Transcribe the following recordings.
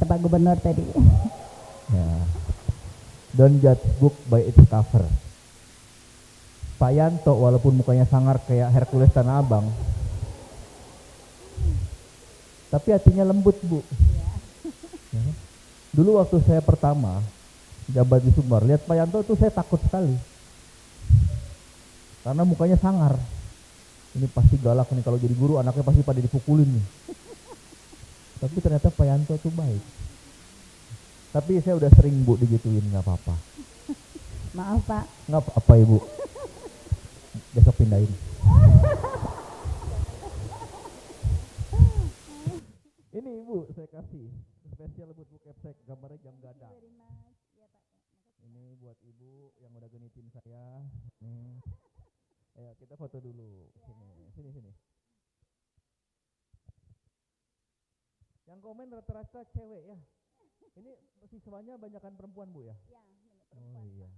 Pak Gubernur tadi. Ya. Don't judge book by its cover. Pak Yanto walaupun mukanya sangar kayak Hercules Tanah Abang, tapi hatinya lembut, Bu. Ya. Dulu waktu saya pertama jabat di Sumbar, lihat Pak Yanto tuh saya takut sekali. Karena mukanya sangar. Ini pasti galak nih, kalau jadi guru anaknya pasti pada dipukulin nih. Tapi ternyata Pak Yanto tuh baik. Tapi saya udah sering, Bu, digituin, nggak apa-apa. Maaf Pak. Nggak apa-apa, Ibu. Besok pindahin. Ini Ibu saya kasih spesial buat Bu Kepsek, gambarnya jam gadang. Ini buat Ibu yang udah genitin saya. Nih. Ayo kita foto dulu. Sini. Yang komen rata-rata cewek ya. Ini siswanya banyakan perempuan, Bu ya? Ya, perempuan. Oh iya.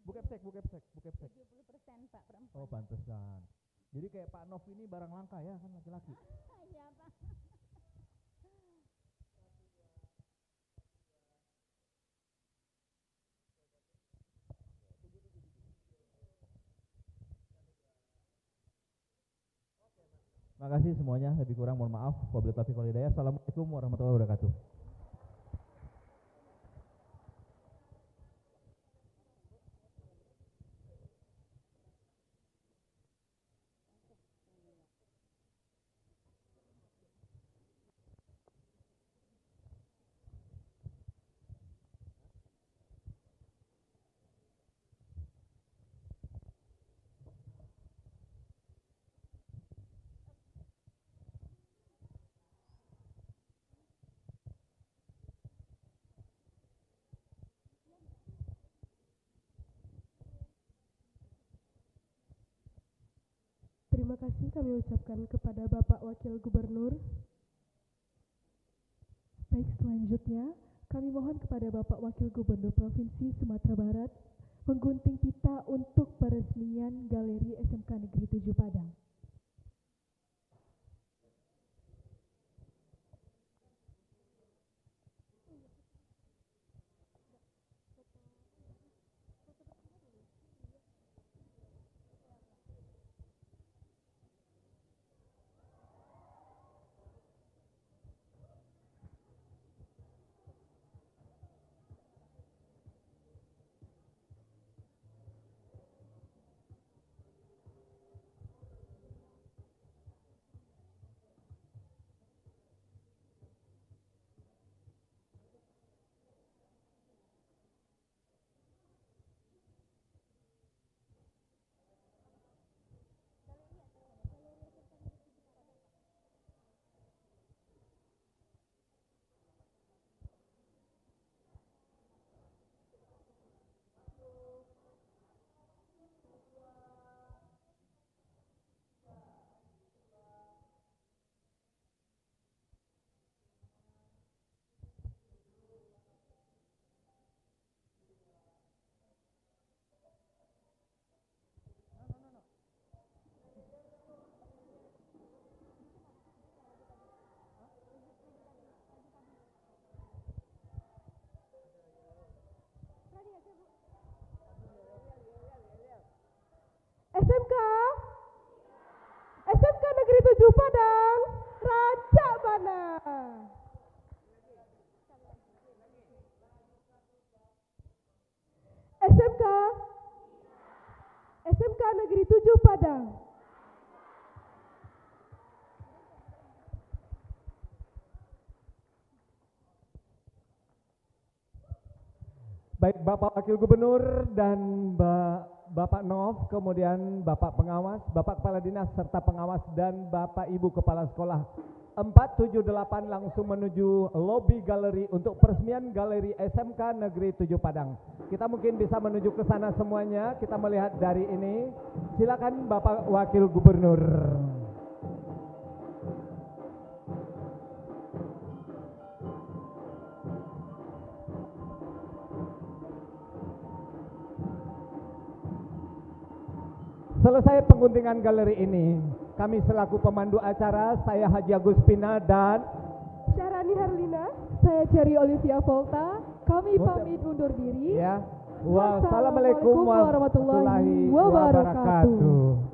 Bu Kepsek. 70% Pak perempuan. Oh, pantesan. Jadi kayak Pak Nov ini barang langka ya, kan laki-laki. Iya Pak. Makasih semuanya, lebih kurang mohon maaf. Wabillahi taufiq wal hidayah. Assalamualaikum warahmatullahi wabarakatuh. Terima kasih kami ucapkan kepada Bapak Wakil Gubernur. Baik, selanjutnya kami mohon kepada Bapak Wakil Gubernur Provinsi Sumatera Barat menggunting pita untuk peresmian Galeri SMK Negeri 7 Padang. SMK Negeri 7 Padang, Raja Bana. SMK Negeri 7 Padang. Baik Bapak Wakil Gubernur dan Bapak Nov, kemudian Bapak Pengawas, Bapak Kepala Dinas serta pengawas dan Bapak Ibu Kepala Sekolah 478 langsung menuju lobi galeri untuk peresmian Galeri SMK Negeri 7 Padang. Kita mungkin bisa menuju ke sana semuanya, kita melihat dari ini. Silakan Bapak Wakil Gubernur. Selesai pengguntingan galeri ini, kami selaku pemandu acara, saya Haji Agus Pina dan Syarani Herlina Saya Cherry Olivia Volta, kami pamit undur diri. Ya. Wassalamualaikum warahmatullahi wabarakatuh.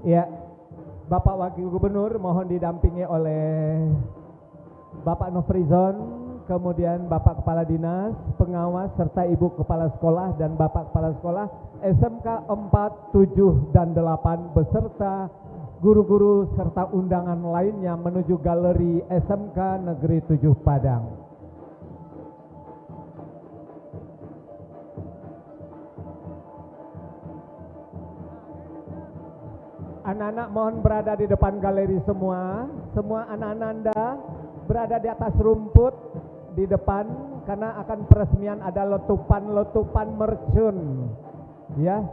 Ya, Bapak Wakil Gubernur mohon didampingi oleh Bapak Nofrizon, kemudian Bapak Kepala Dinas, pengawas, serta Ibu Kepala Sekolah dan Bapak Kepala Sekolah SMK 4, 7, dan 8 beserta guru-guru serta undangan lainnya menuju Galeri SMK Negeri 7 Padang. Anak-anak mohon berada di depan galeri semua. Semua anak-anak Anda berada di atas rumput di depan karena akan peresmian ada letupan-letupan mercun. Ya.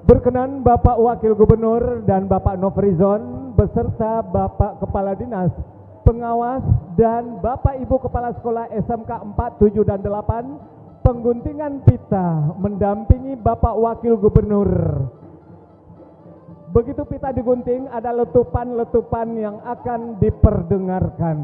Berkenan Bapak Wakil Gubernur dan Bapak Nofrizon beserta Bapak Kepala Dinas, pengawas dan Bapak Ibu Kepala Sekolah SMK 4, 7, dan 8 pengguntingan pita mendampingi Bapak Wakil Gubernur. Begitu pita digunting ada letupan-letupan yang akan diperdengarkan.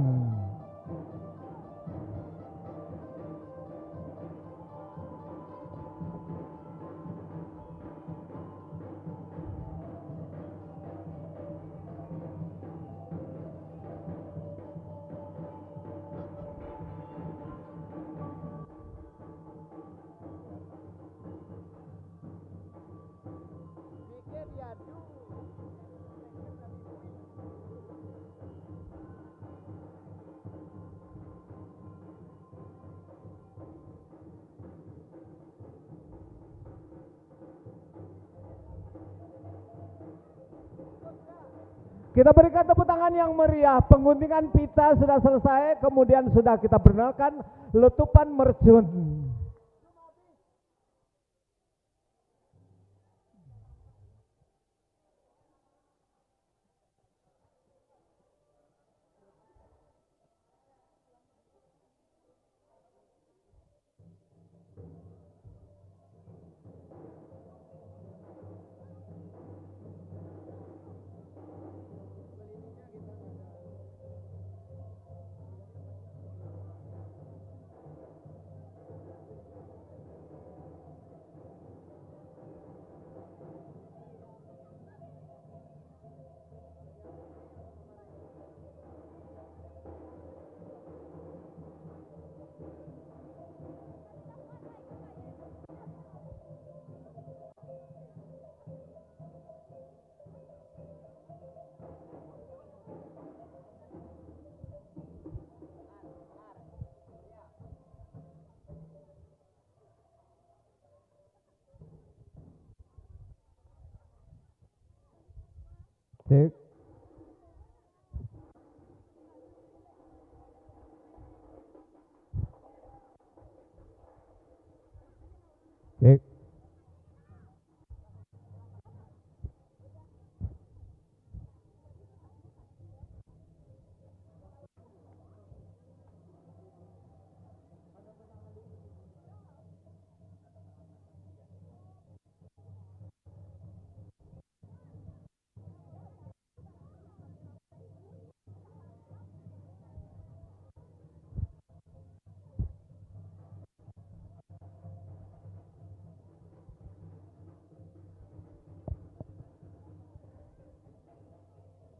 Kita berikan tepuk tangan yang meriah. Pengguntingan pita sudah selesai, kemudian sudah kita perkenalkan letupan mercun. Cek. Cek.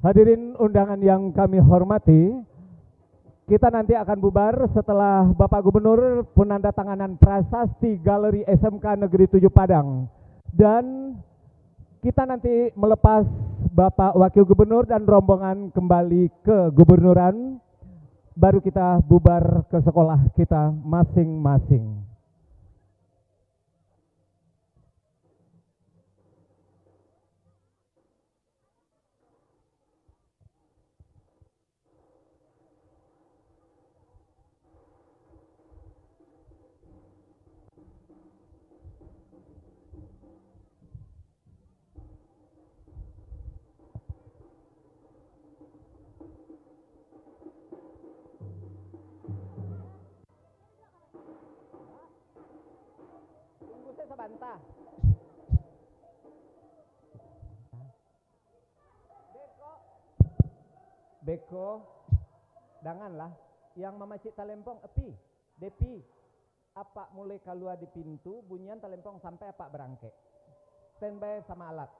Hadirin undangan yang kami hormati, kita nanti akan bubar setelah Bapak Gubernur penandatanganan prasasti Galeri SMK Negeri 7 Padang. Dan kita nanti melepas Bapak Wakil Gubernur dan rombongan kembali ke gubernuran, baru kita bubar ke sekolah kita masing-masing. Bantah. Beko, danganlah yang mamacik talempong epi, depi, apa mulai keluar di pintu, bunyian talempong sampai apa berangke. Standby sama alat.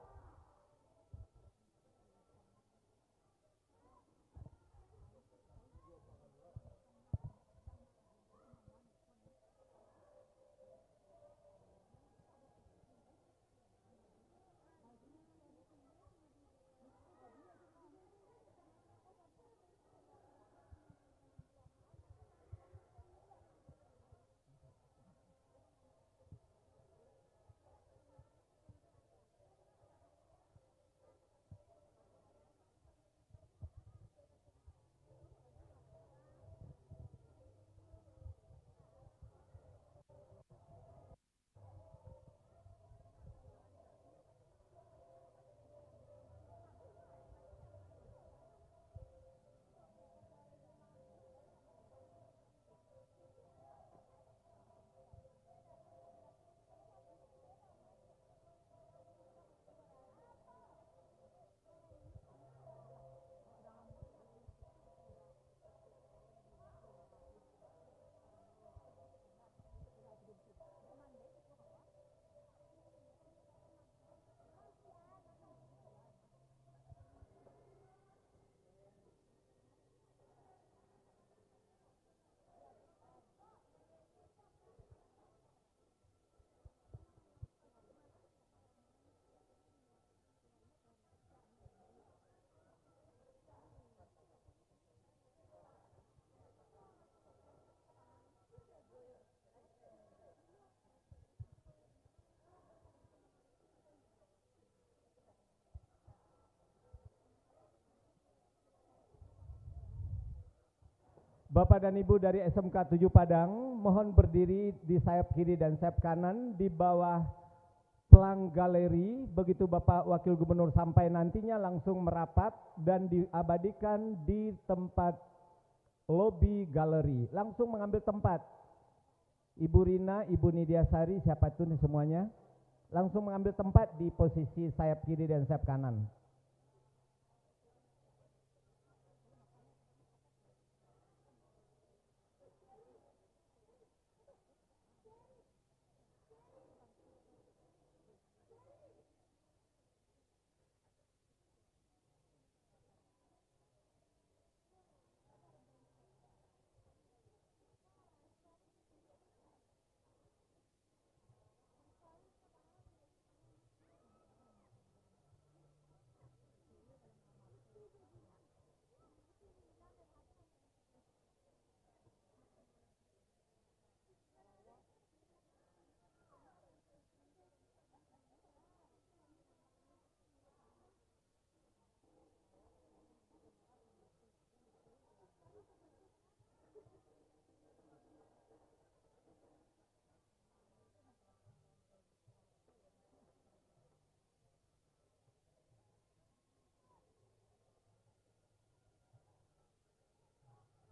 Bapak dan Ibu dari SMK 7 Padang, mohon berdiri di sayap kiri dan sayap kanan di bawah pelang galeri. Begitu Bapak Wakil Gubernur sampai nantinya langsung merapat dan diabadikan di tempat lobi galeri. Langsung mengambil tempat. Ibu Rina, Ibu Nidiasari, siapa itu nih semuanya, langsung mengambil tempat di posisi sayap kiri dan sayap kanan.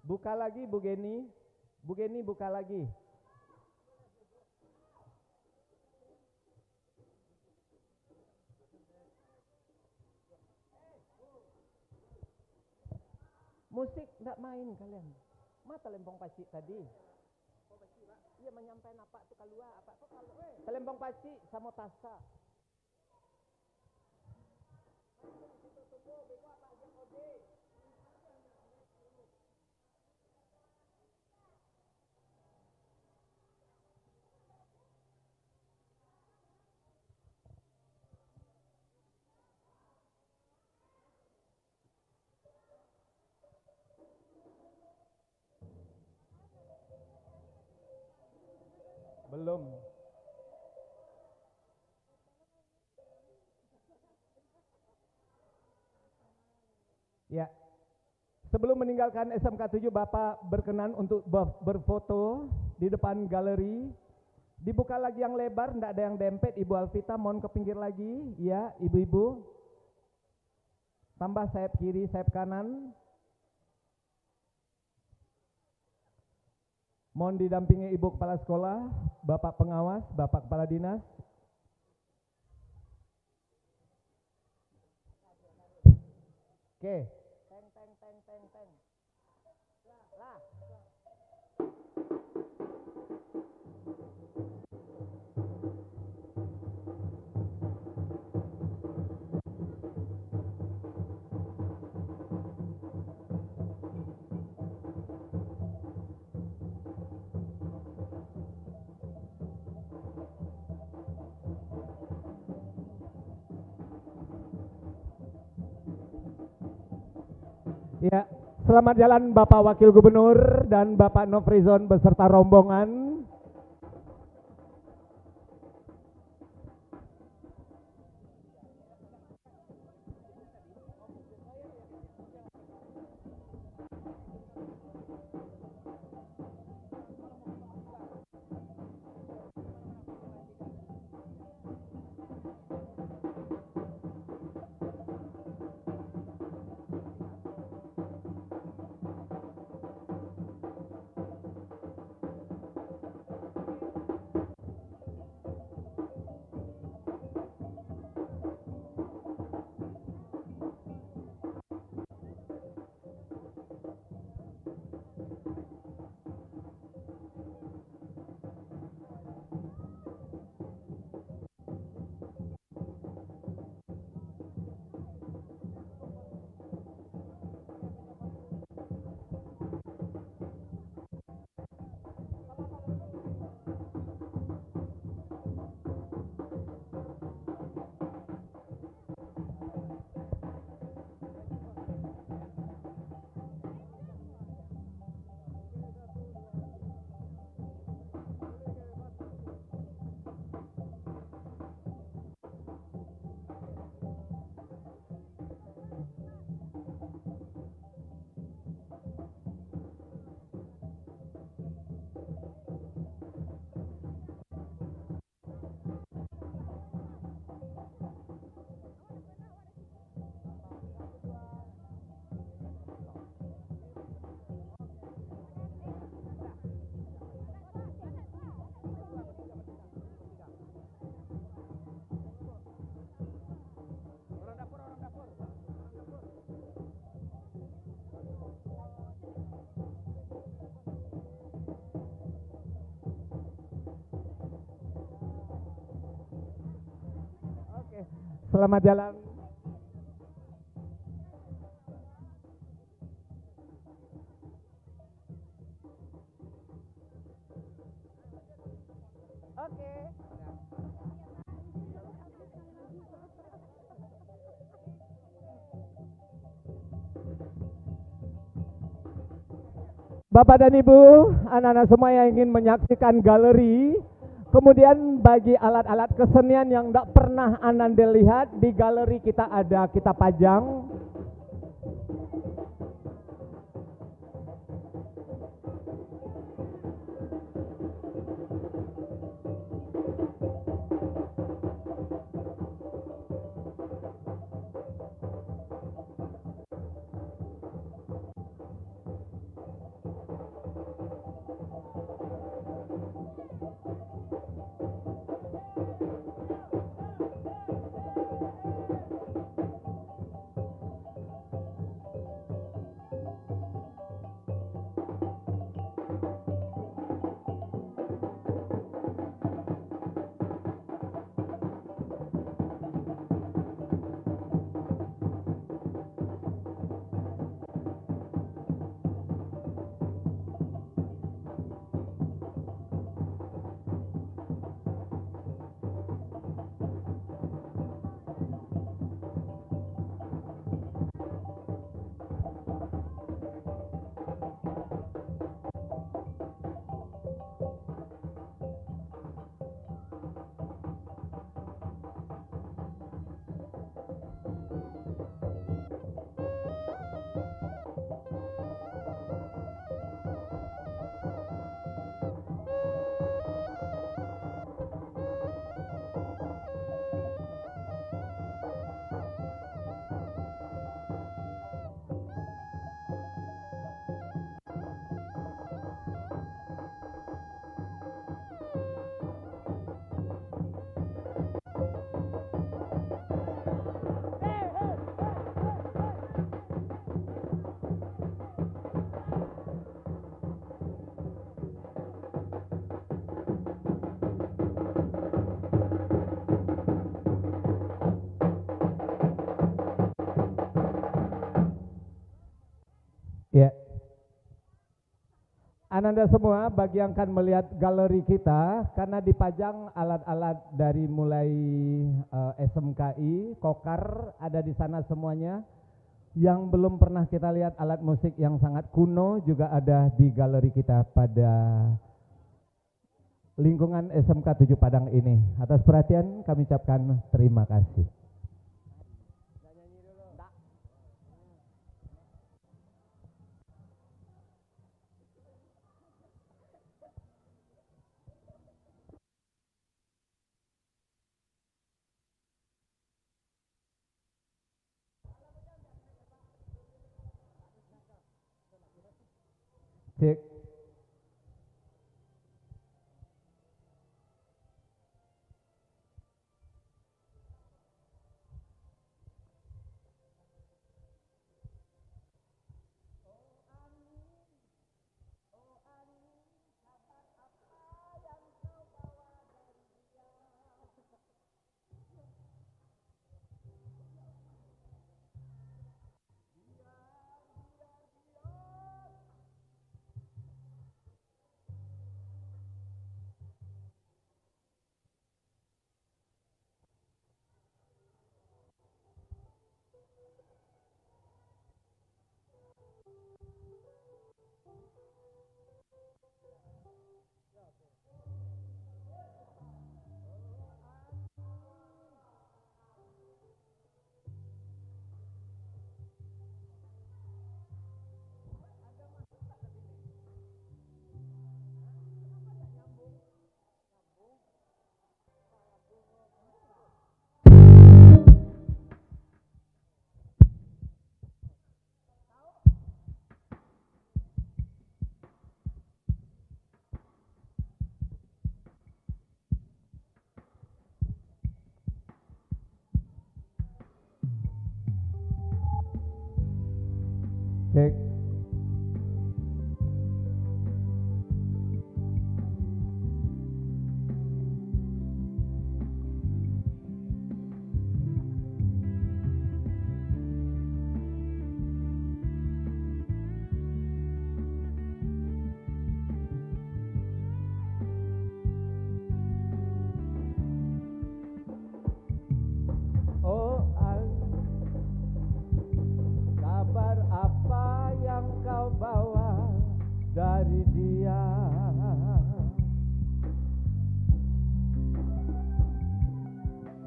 Buka lagi Bu Geni. Bu Geni buka lagi. Musik enggak main kalian. Mata lempong pacik tadi. Iya menyampaikan apa tuh keluar, apa tuh kalau lempong pacik sama tasa. Belum. Ya. Sebelum meninggalkan SMK 7, Bapak berkenan untuk berfoto di depan galeri. Dibuka lagi yang lebar, enggak ada yang dempet. Ibu Alvita, mohon ke pinggir lagi. Ya, ibu-ibu. Tambah sayap kiri, sayap kanan. Mohon didampingi Ibu Kepala Sekolah, Bapak Pengawas, Bapak Kepala Dinas. Oke. Ya, selamat jalan Bapak Wakil Gubernur dan Bapak Nofrizon beserta rombongan. Selamat jalan. Oke. Bapak dan Ibu, anak-anak semua yang ingin menyaksikan galeri, kemudian bagi alat-alat kesenian yang tidak pernah Anda lihat, di galeri kita ada, kita pajang. Ananda semua, bagi yang akan melihat galeri kita, karena dipajang alat-alat dari mulai SMKI, Kokar, ada di sana semuanya. Yang belum pernah kita lihat alat musik yang sangat kuno juga ada di galeri kita pada lingkungan SMK 7 Padang ini. Atas perhatian kami ucapkan terima kasih. Cek. Cek. Oh, kabar apa yang kau bawa dari dia?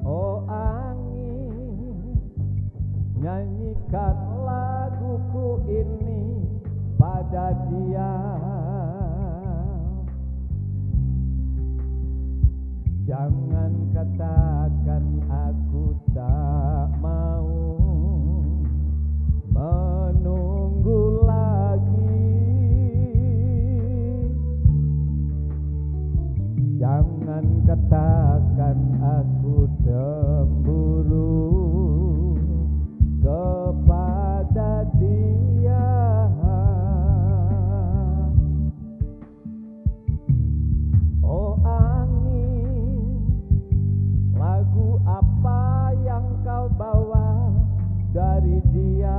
Oh angin, nyanyikan laguku ini pada dia. Jangan katakan aku tak mau menunggu lagi. Jangan katakan aku cemburu kepada dia. Oh angin, lagu apa yang kau bawa dari dia?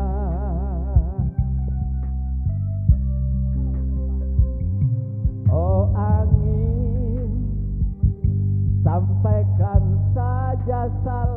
Oh angin, sampaikan saja salah